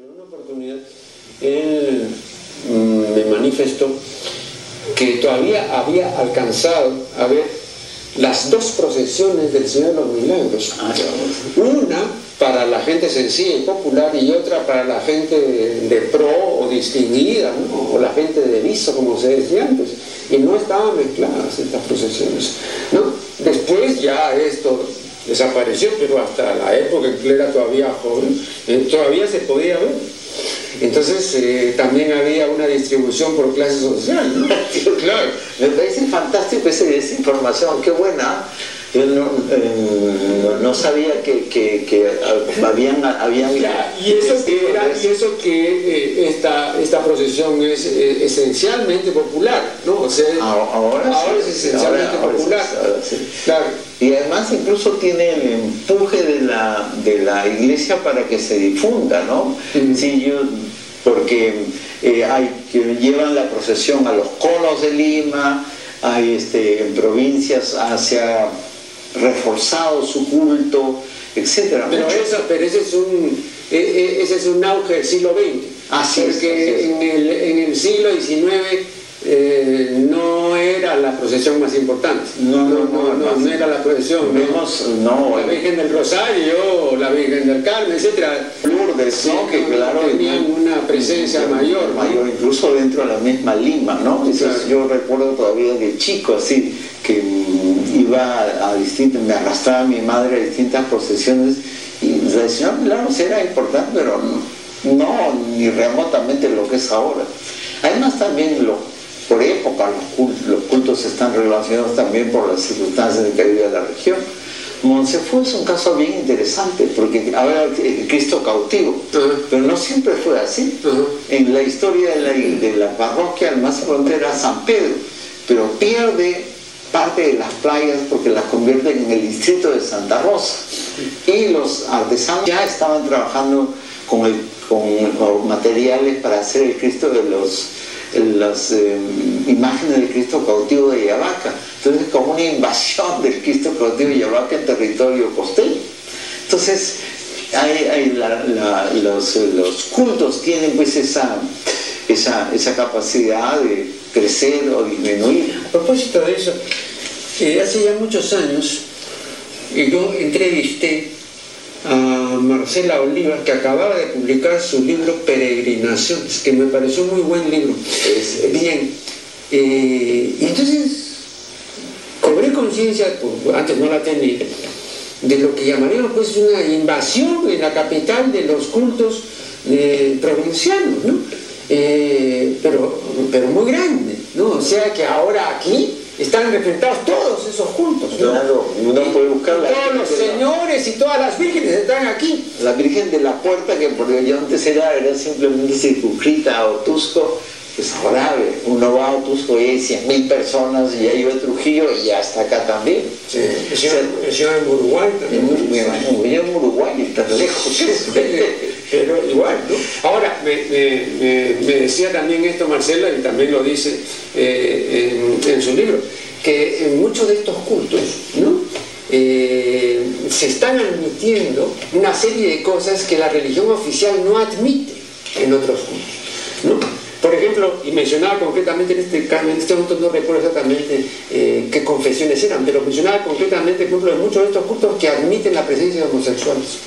en una oportunidad él me manifestó que todavía había alcanzado a ver las dos procesiones del Señor de los Milagros. Una para la gente sencilla y popular y otra para la gente de pro o distinguida, ¿no? O la gente de viso, como se decía antes. Y no estaban mezcladas estas procesiones, ¿no? Después ya esto desapareció, pero hasta la época en que él era todavía joven, todavía se podía ver. Entonces también había una distribución por clase social, ¿no? Claro, me parece fantástico esa información, qué buena. Yo no sabía que habían y eso que esta procesión es esencialmente popular, ¿no? O sea, ahora es esencialmente popular. Sí. Claro. Y además incluso tiene el empuje de la iglesia para que se difunda, ¿no? Sí, porque hay que llevan la procesión a los conos de Lima, hay en provincias hacia reforzado su culto, etcétera. Pero ese es un auge del siglo XX. Porque en el siglo XIX no era la procesión más importante. No era la procesión. La Virgen del Rosario, la Virgen del Carmen, etcétera. Lourdes, ¿no? Que claro, tenían una presencia mayor, incluso dentro de la misma Lima, ¿no? Claro. Yo recuerdo todavía de chico, así, que iba me arrastraba a mi madre a distintas procesiones y el Señor Milagros era importante, pero no ni remotamente lo que es ahora. Además también por época los cultos están relacionados también por las circunstancias de que vive la región. Montefort es un caso bien interesante porque ahora el Cristo cautivo, pero no siempre fue así. En la historia de la parroquia el más importante era San Pedro, pero pierde parte de las playas porque las convierten en el distrito de Santa Rosa y los artesanos ya estaban trabajando con materiales para hacer el Cristo de las imágenes del Cristo cautivo de Yavaca. Entonces, como una invasión del Cristo cautivo de Yavaca en territorio costeño. Entonces, los cultos tienen pues esa capacidad de crecer o disminuir. A propósito de eso, hace ya muchos años yo entrevisté a Marcela Oliva, que acababa de publicar su libro Peregrinaciones, que me pareció muy buen libro. Bien, y entonces cobré conciencia, antes no la tenía, de lo que llamaríamos pues una invasión en la capital de los cultos provincianos, ¿no? Pero muy grande, ¿no? O sea que ahora aquí están representados todos esos cultos, ¿no? Claro, uno puede buscar todos los señores y todas las vírgenes están aquí. La Virgen de la Puerta, que por yo antes era simplemente circunscrita a Otusco, pues ahora uno va a Otusco y hay 100.000 personas, y ya iba a Trujillo y ya está acá también. Sí, en Uruguay también. En Uruguay está lejos. Pero igual, ¿no? Ahora, me decía también esto Marcela, y también lo dice en su libro, que en muchos de estos cultos, ¿no? Se están admitiendo una serie de cosas que la religión oficial no admite en otros cultos, ¿no? Por ejemplo, y mencionaba concretamente en este momento no recuerdo exactamente qué confesiones eran, pero mencionaba concretamente, por ejemplo, en muchos de estos cultos que admiten la presencia de homosexuales.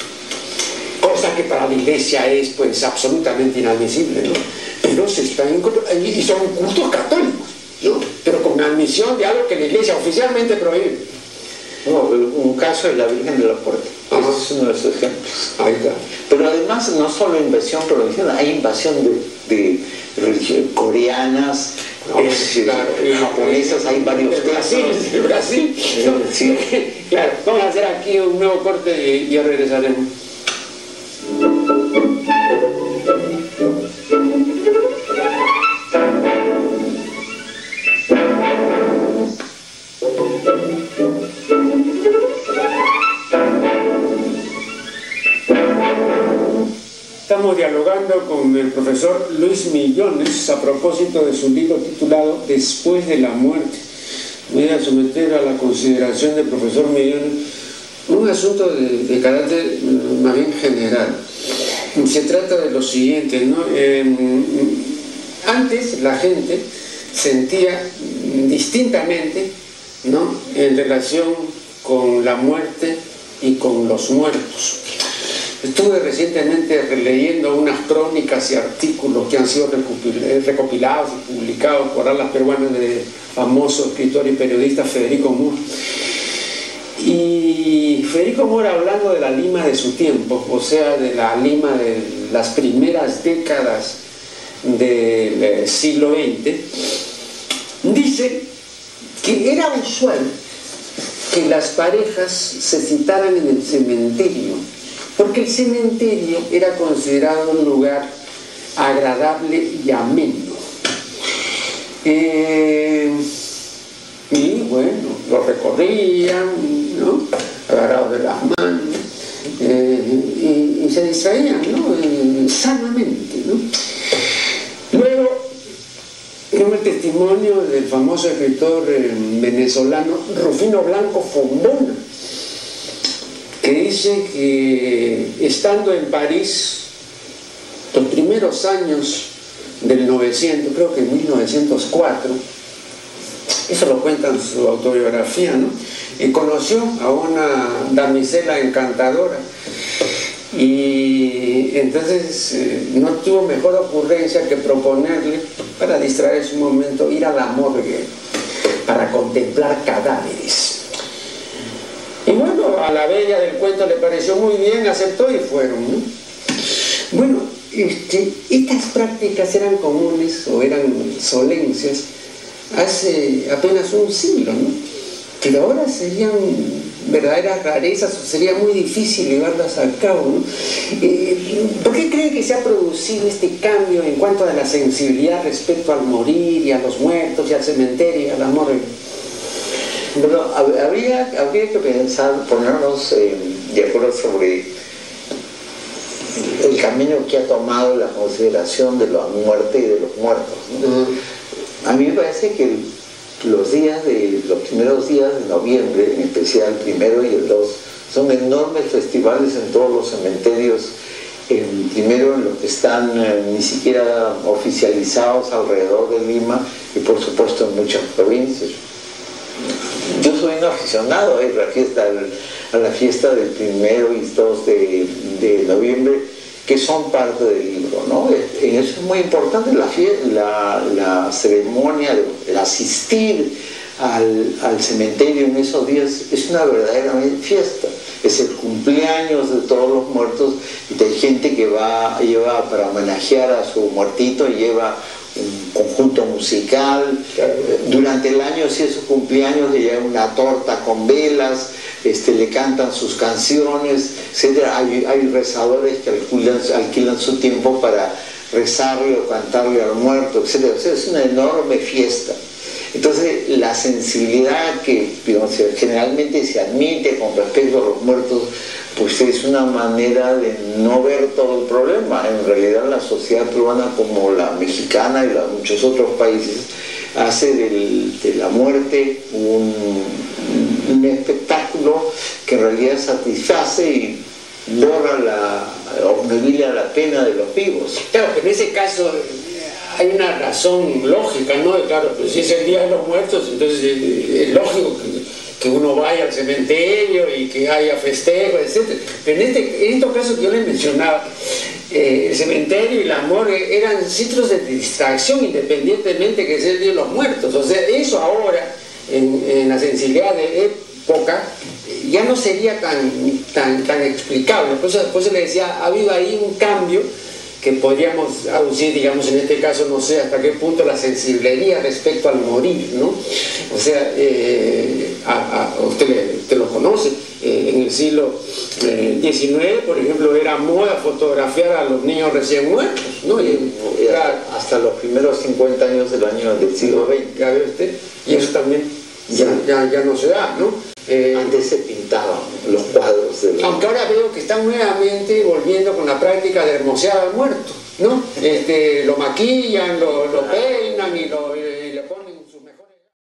Cosa que para la iglesia es pues absolutamente inadmisible, ¿no? Pero se están y son cultos católicos, ¿no? Pero con admisión de algo que la iglesia oficialmente prohíbe. No, un caso es la Virgen de la Puerta. Ese es uno de esos ejemplos. Ahí está. Pero además no solo invasión provincial, hay invasión de religiones coreanas, japonesas, hay varios casos. El Brasil. Sí. Claro, vamos a hacer aquí un nuevo corte y ya regresaremos. Estamos dialogando con el profesor Luis Millones a propósito de su libro titulado Después de la muerte. Voy a someter a la consideración del profesor Millones un asunto de carácter más bien general. Se trata de lo siguiente, ¿no? Antes la gente sentía distintamente, ¿no?, en relación con la muerte y con los muertos. Estuve recientemente releyendo unas crónicas y artículos que han sido recopilados y publicados por alas peruanas del famoso escritor y periodista Federico Moore. Y Federico Moore, hablando de la Lima de su tiempo, o sea, de la Lima de las primeras décadas del siglo XX, dice que era usual que las parejas se citaran en el cementerio, porque el cementerio era considerado un lugar agradable y ameno. Y bueno, lo recorrían, ¿no?, agarrados de las manos, y se distraían, ¿no?, sanamente, ¿no? Luego, tengo el testimonio del famoso escritor venezolano Rufino Blanco Fombona, que dice que estando en París los primeros años del 900, creo que en 1904, eso lo cuenta en su autobiografía, ¿no?, y conoció a una damisela encantadora, y entonces no tuvo mejor ocurrencia que proponerle, para distraerse un momento, ir a la morgue para contemplar cadáveres. Y bueno, a la bella del cuento le pareció muy bien, aceptó y fueron, ¿no? Bueno, estas prácticas eran comunes o eran solencias hace apenas un siglo, ¿no? Pero ahora serían verdaderas rarezas, o sería muy difícil llevarlas a cabo, ¿no? ¿Por qué cree que se ha producido este cambio en cuanto a la sensibilidad respecto al morir y a los muertos y al cementerio y a la morgue? Bueno, habría que pensar, ponernos de acuerdo sobre el camino que ha tomado la consideración de la muerte y de los muertos, ¿no? A mí me parece que los primeros días de noviembre, en especial el 1 y el 2, son enormes festivales en todos los cementerios, primero en los que están ni siquiera oficializados alrededor de Lima y por supuesto en muchas provincias. Yo soy un aficionado a la fiesta del 1 y 2 de noviembre, que son parte del libro, ¿no? Eso es muy importante, la ceremonia, el asistir al cementerio en esos días es una verdadera fiesta. Es el cumpleaños de todos los muertos, y hay gente que lleva para homenajear a su muertito, lleva un conjunto musical. Durante el año, si es su cumpleaños, le lleva una torta con velas, le cantan sus canciones, etc. Hay rezadores que alquilan su tiempo para rezarle o cantarle al muerto, etc. O sea, es una enorme fiesta. Entonces, la sensibilidad que, digamos, generalmente se admite con respecto a los muertos, pues es una manera de no ver todo el problema. En realidad, la sociedad peruana, como la mexicana y la de muchos otros países, hace de la muerte un espectáculo que en realidad satisface y borra obnubila la pena de los vivos. Claro, que en ese caso hay una razón lógica, ¿no? Claro, pues si es el Día de los Muertos, entonces es lógico que uno vaya al cementerio y que haya festejos, etc. Pero en estos casos que yo les mencionaba, el cementerio y la morgue eran sitios de distracción, independientemente que sea el Día de los Muertos. O sea, eso ahora, en la sensibilidad de época, ya no sería tan explicable. Por eso le decía, ha habido ahí un cambio que podríamos aducir, digamos, en este caso, no sé hasta qué punto la sensibilidad respecto al morir, ¿no? O sea, usted lo conoce, en el siglo XIX, por ejemplo, era moda fotografiar a los niños recién muertos, ¿no? Hasta los primeros 50 años del siglo XX. Ya ve usted, y eso también ya no se da, ¿no? Antes se pintaban los cuadros aunque ahora veo que están nuevamente volviendo con la práctica de hermosear al muerto, ¿no? Lo maquillan, lo peinan y lo